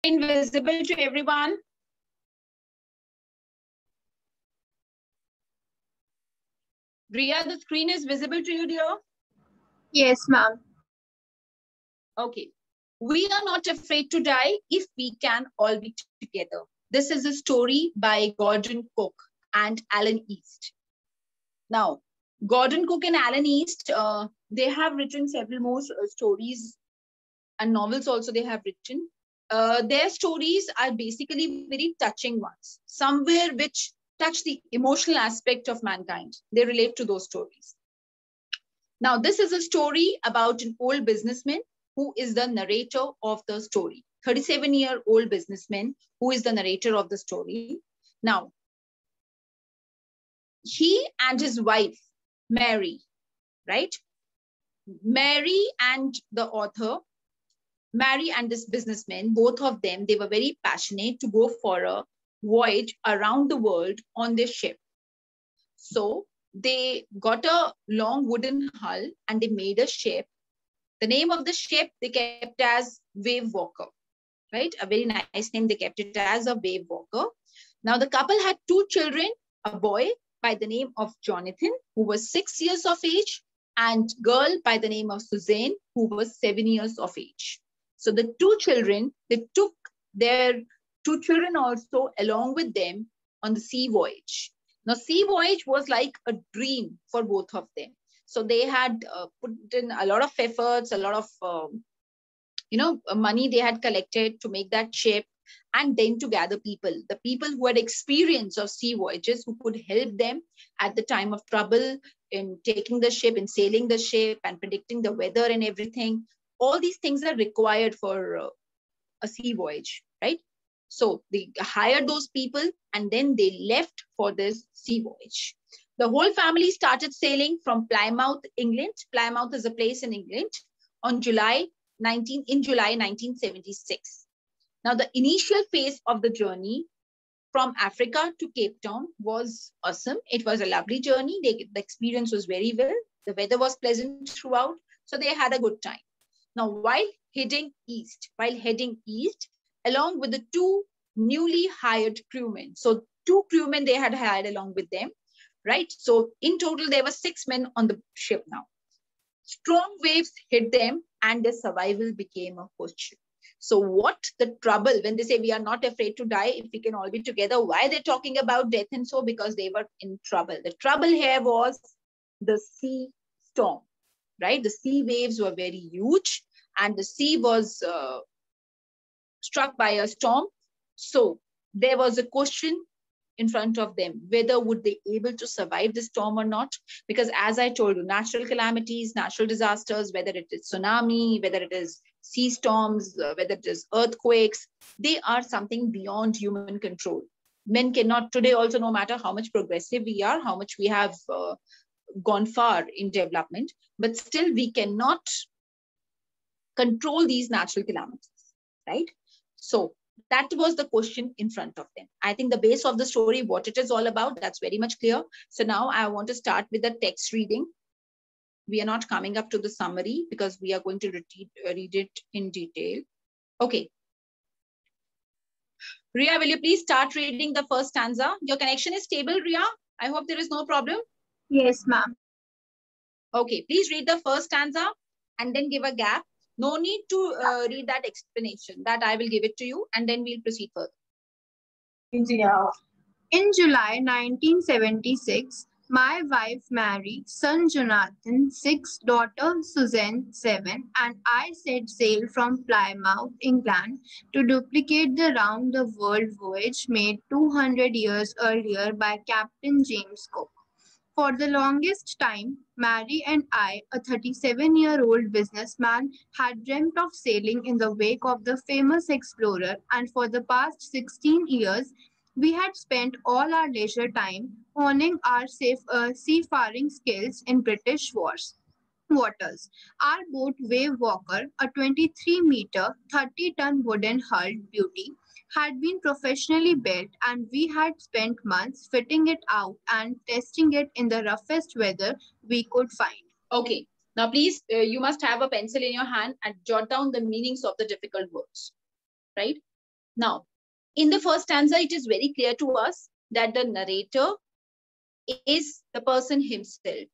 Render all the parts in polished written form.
Visible to everyone? Ria, the screen is visible to you, dear? Yes, ma'am. Okay. We are not afraid to die if we can all be together. This is a story by Gordon Cook and Alan East. Now, Gordon Cook and Alan East, they have written several more stories and novels also they have written. Their stories are basically very touching ones, somewhere which touch the emotional aspect of mankind. They relate to those stories. Now, this is a story about an old businessman who is the narrator of the story. 37-year-old businessman who is the narrator of the story. Now, he and his wife, Mary, right? Mary and the author, Mary and this businessman, both of them, they were very passionate to go for a voyage around the world on their ship. So they got a long wooden hull and they made a ship. The name of the ship they kept as Wave Walker, right? A very nice name. They kept it as a Wave Walker. Now the couple had two children, a boy by the name of Jonathan, who was 6 years of age, and girl by the name of Suzanne, who was 7 years of age. So the two children, they took their two children also along with them on the sea voyage. Now, sea voyage was like a dream for both of them. So they had put in a lot of efforts, a lot of, money they had collected to make that ship, and then to gather people, the people who had experience of sea voyages, who could help them at the time of trouble in taking the ship, in sailing the ship and predicting the weather and everything. All these things are required for a sea voyage, right? So they hired those people and then they left for this sea voyage. The whole family started sailing from Plymouth, England. Plymouth is a place in England on July 1976. Now, the initial phase of the journey from Africa to Cape Town was awesome. It was a lovely journey. The experience was very well. The weather was pleasant throughout, so they had a good time. Now, while heading east, along with the two newly hired crewmen, so two crewmen they had hired along with them, right? So in total, there were 6 men on the ship now. Strong waves hit them and their survival became a question. So what the trouble, when they say we are not afraid to die if we can all be together, why they're talking about death and so? Because they were in trouble. The trouble here was the sea storm, right? The sea waves were very huge and the sea was struck by a storm. So there was a question in front of them, whether would they able to survive the storm or not. Because as I told you, natural calamities, natural disasters, whether it is tsunami, whether it is sea storms, whether it is earthquakes, they are something beyond human control. Men cannot today also, no matter how much progressive we are, how much we have gone far in development, but still we cannot control these natural calamities, right? So that was the question in front of them. I think the base of the story, what it is all about, that's very much clear. So now I want to start with the text reading. We are not coming up to the summary because we are going to read it in detail. Okay. Ria, will you please start reading the first stanza? Your connection is stable, Ria? I hope there is no problem. Yes, ma'am. Okay, please read the first stanza and then give a gap. No need to read that explanation. That I will give it to you and then we'll proceed further. In July 1976, my wife Mary, son Jonathan, 6, daughter Suzanne, 7, and I set sail from Plymouth, England, to duplicate the round-the-world voyage made 200 years earlier by Captain James Cook. For the longest time, Mary and I, a 37-year-old businessman, had dreamt of sailing in the wake of the famous explorer, and for the past 16 years, we had spent all our leisure time honing our seafaring skills in British waters. Our boat, Wave Walker, a 23-meter, 30-ton wooden hulled beauty, had been professionally built, and we had spent months fitting it out and testing it in the roughest weather we could find. Okay. Now, please, you must have a pencil in your hand and jot down the meanings of the difficult words, right? Now, in the first stanza, it is very clear to us that the narrator is the person himself.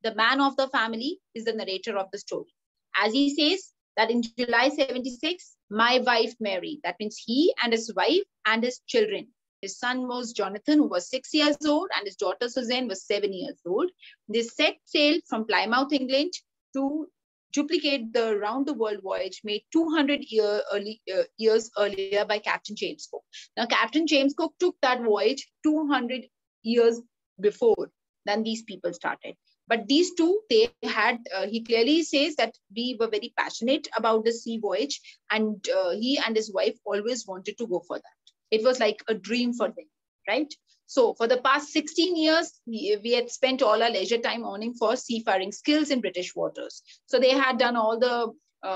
The man of the family is the narrator of the story. As he says that in July 76, my wife Mary, that means he and his wife and his children. His son was Jonathan, who was 6 years old, and his daughter Suzanne was 7 years old. They set sail from Plymouth, England, to duplicate the round-the-world voyage made 200 years earlier by Captain James Cook. Now, Captain James Cook took that voyage 200 years before than these people started. But these two, they had, he clearly says that we were very passionate about the sea voyage, and he and his wife always wanted to go for that. It was like a dream for them, right? So for the past 16 years, we had spent all our leisure time owning for seafaring skills in British waters. So they had done all the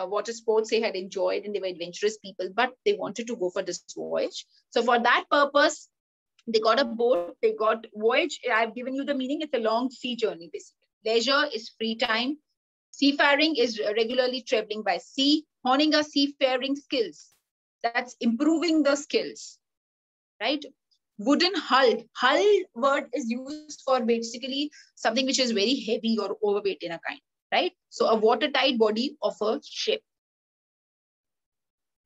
water sports they had enjoyed, and they were adventurous people, but they wanted to go for this voyage. So for that purpose, they got a boat, they got voyage. I've given you the meaning. It's a long sea journey, basically. Leisure is free time. Seafaring is regularly traveling by sea, honing our seafaring skills. That's improving the skills, right? Wooden hull. Hull word is used for basically something which is very heavy or overweight in a kind, right? So a watertight body of a ship.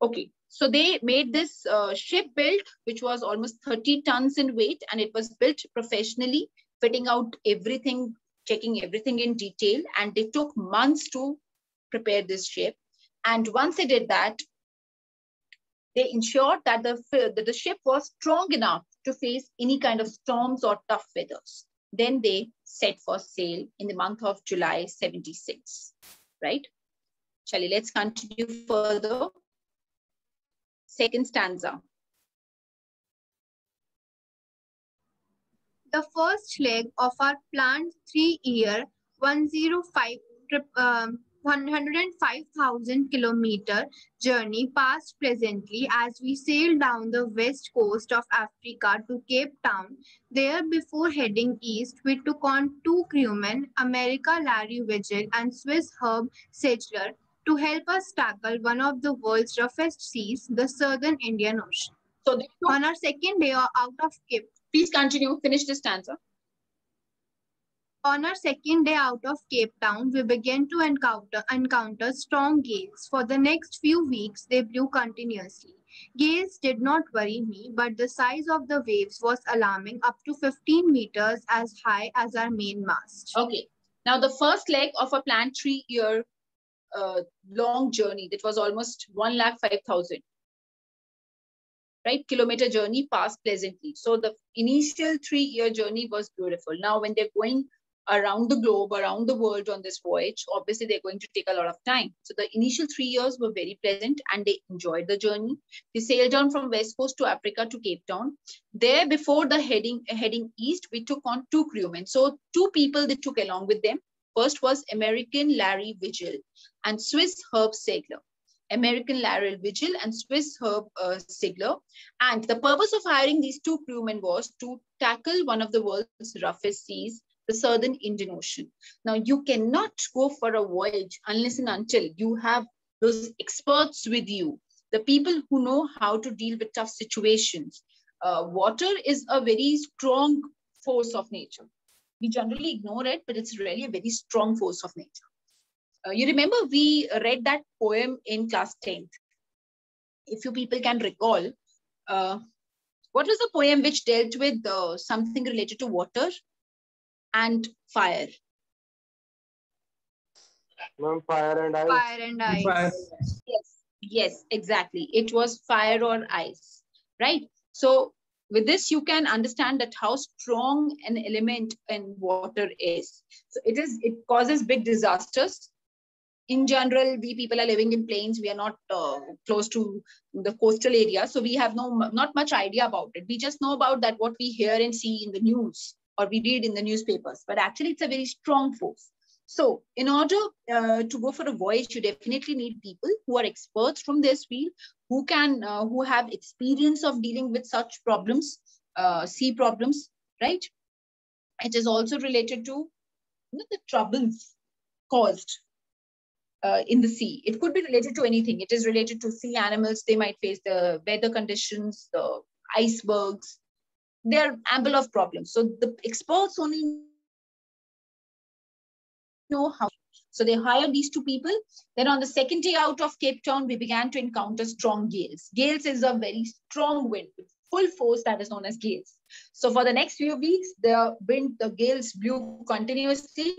Okay, so they made this ship built, which was almost 30 tons in weight, and it was built professionally, fitting out everything, checking everything in detail, and they took months to prepare this ship. And once they did that, they ensured that the ship was strong enough to face any kind of storms or tough weathers. Then they set for sail in the month of July 76, right? Shall we, let's continue further. Second stanza. The first leg of our planned 3-year, 105,000 kilometer journey passed pleasantly as we sailed down the west coast of Africa to Cape Town. There, before heading east, we took on 2 crewmen, America Larry Vigil and Swiss Herb Segler, to help us tackle one of the world's roughest seas, the Southern Indian Ocean. So on our second day out of Cape, please continue, finish the stanza. On our second day out of Cape Town, we began to encounter strong gales. For the next few weeks, they blew continuously. Gales did not worry me, but the size of the waves was alarming, up to 15 meters as high as our main mast. Okay. Now, the first leg of a planned 3-year long journey, that was almost 105,000. Right, kilometer journey passed pleasantly. So the initial 3-year journey was beautiful. Now, when they're going around the globe, around the world on this voyage, obviously they're going to take a lot of time. So the initial 3 years were very pleasant, and they enjoyed the journey. They sailed down from West Coast to Africa to Cape Town. There, before the heading east, we took on 2 crewmen. So 2 people they took along with them. First was American Larry Vigil and Swiss Herb Segler. American Larry Vigil and Swiss Herb Segler. And the purpose of hiring these 2 crewmen was to tackle one of the world's roughest seas, the Southern Indian Ocean. Now, you cannot go for a voyage unless and until you have those experts with you, the people who know how to deal with tough situations. Water is a very strong force of nature. We generally ignore it, but it's really a very strong force of nature. You remember we read that poem in class 10th. If you people can recall, what was the poem which dealt with something related to water and fire? Fire and ice. Fire and ice. Fire. Yes, exactly. It was fire or ice, right? So with this, you can understand that how strong an element in water is. So it causes big disasters. In general, we people are living in plains. We are not close to the coastal area. So we have not much idea about it. We just know about that what we hear and see in the news or we read in the newspapers. But actually, it's a very strong force. So in order to go for a voyage, you definitely need people who are experts from this field, who have experience of dealing with such problems, sea problems, right? It is also related to the troubles caused in the sea. It could be related to anything. It is related to sea animals. They might face the weather conditions, the icebergs. There are ample of problems. So the experts only know how. So they hired these two people. Then on the second day out of Cape Town, we began to encounter strong gales. Gales is a very strong wind with full force that is known as gales. So for the next few weeks, the gales blew continuously.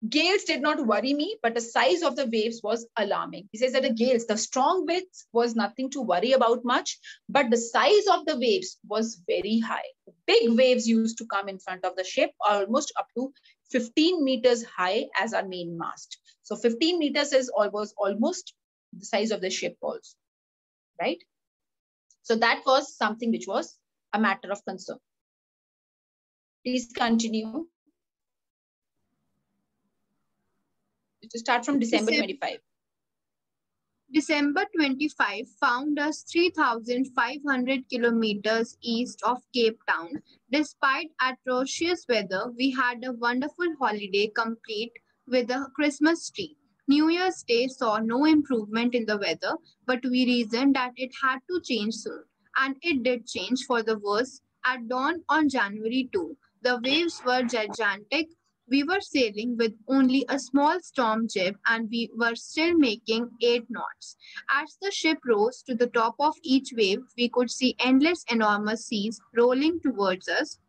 Gales did not worry me, but the size of the waves was alarming. He says that the strong winds was nothing to worry about much, but the size of the waves was very high. Big waves used to come in front of the ship, almost up to 15 meters high as our main mast. So 15 meters was almost the size of the ship also, right? So that was something which was a matter of concern. Please continue. To start from December 25. December 25 found us 3,500 kilometers east of Cape Town. Despite atrocious weather, we had a wonderful holiday complete with a Christmas tree. New Year's Day saw no improvement in the weather, but we reasoned that it had to change soon. And it did change for the worse. At dawn on January 2, the waves were gigantic. We were sailing with only a small storm jib and we were still making 8 knots. As the ship rose to the top of each wave, we could see endless enormous seas rolling towards us,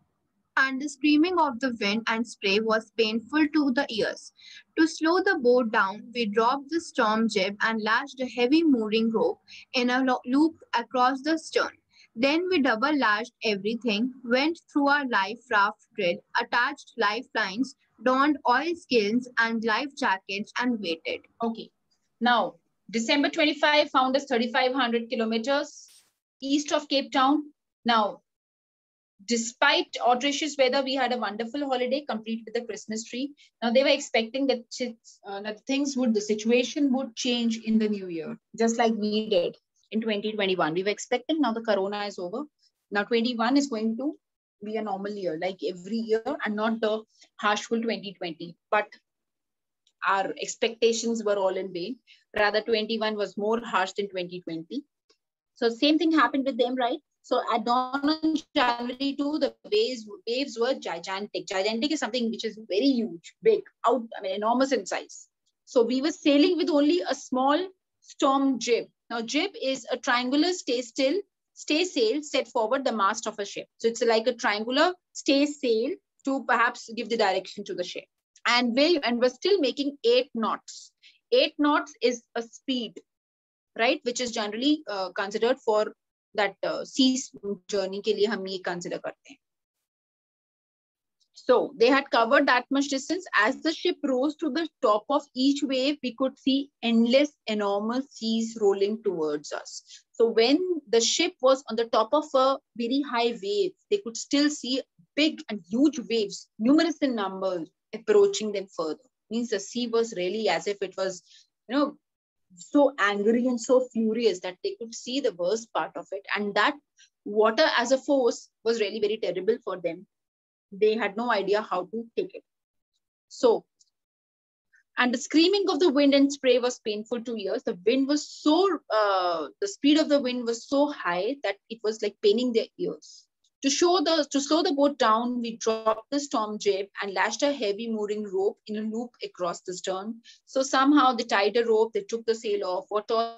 and the screaming of the wind and spray was painful to the ears. To slow the boat down, we dropped the storm jib and lashed a heavy mooring rope in a loop across the stern. Then we double lashed everything, went through our life raft grid, attached lifelines, donned oilskins and life jackets, and waited. Okay. Now, December 25 found us 3,500 kilometers east of Cape Town. Now, despite atrocious weather, we had a wonderful holiday complete with the Christmas tree. Now, they were expecting that the situation would change in the new year, just like we did in 2021. We were expecting, now the corona is over. Now 21 is going to be a normal year, like every year, and not the harshful 2020. But our expectations were all in vain. Rather, 21 was more harsh than 2020. So same thing happened with them, right? So at dawn on January 2, the waves were gigantic. Gigantic is something which is very huge, big, enormous in size. So we were sailing with only a small storm jib. Now, jib is a triangular stay sail set forward the mast of a ship. So it's like a triangular stay sail to perhaps give the direction to the ship. And we're still making 8 knots. 8 knots is a speed, right? Which is generally considered for that sea journey ke liye hum ye consider karte hain. So they had covered that much distance. As the ship rose to the top of each wave, we could see endless, enormous seas rolling towards us. So when the ship was on the top of a very high wave, they could still see big and huge waves, numerous in numbers, approaching them further. Means the sea was really as if it was, so angry and so furious that they could see the worst part of it. And that water as a force was really very terrible for them. They had no idea how to take it. So, and the screaming of the wind and spray was painful to ears. The wind was the speed of the wind was so high that it was like paining their ears. To slow the boat down, we dropped the storm jib and lashed a heavy mooring rope in a loop across the stern. So somehow they tied a rope, they took the sail off. What all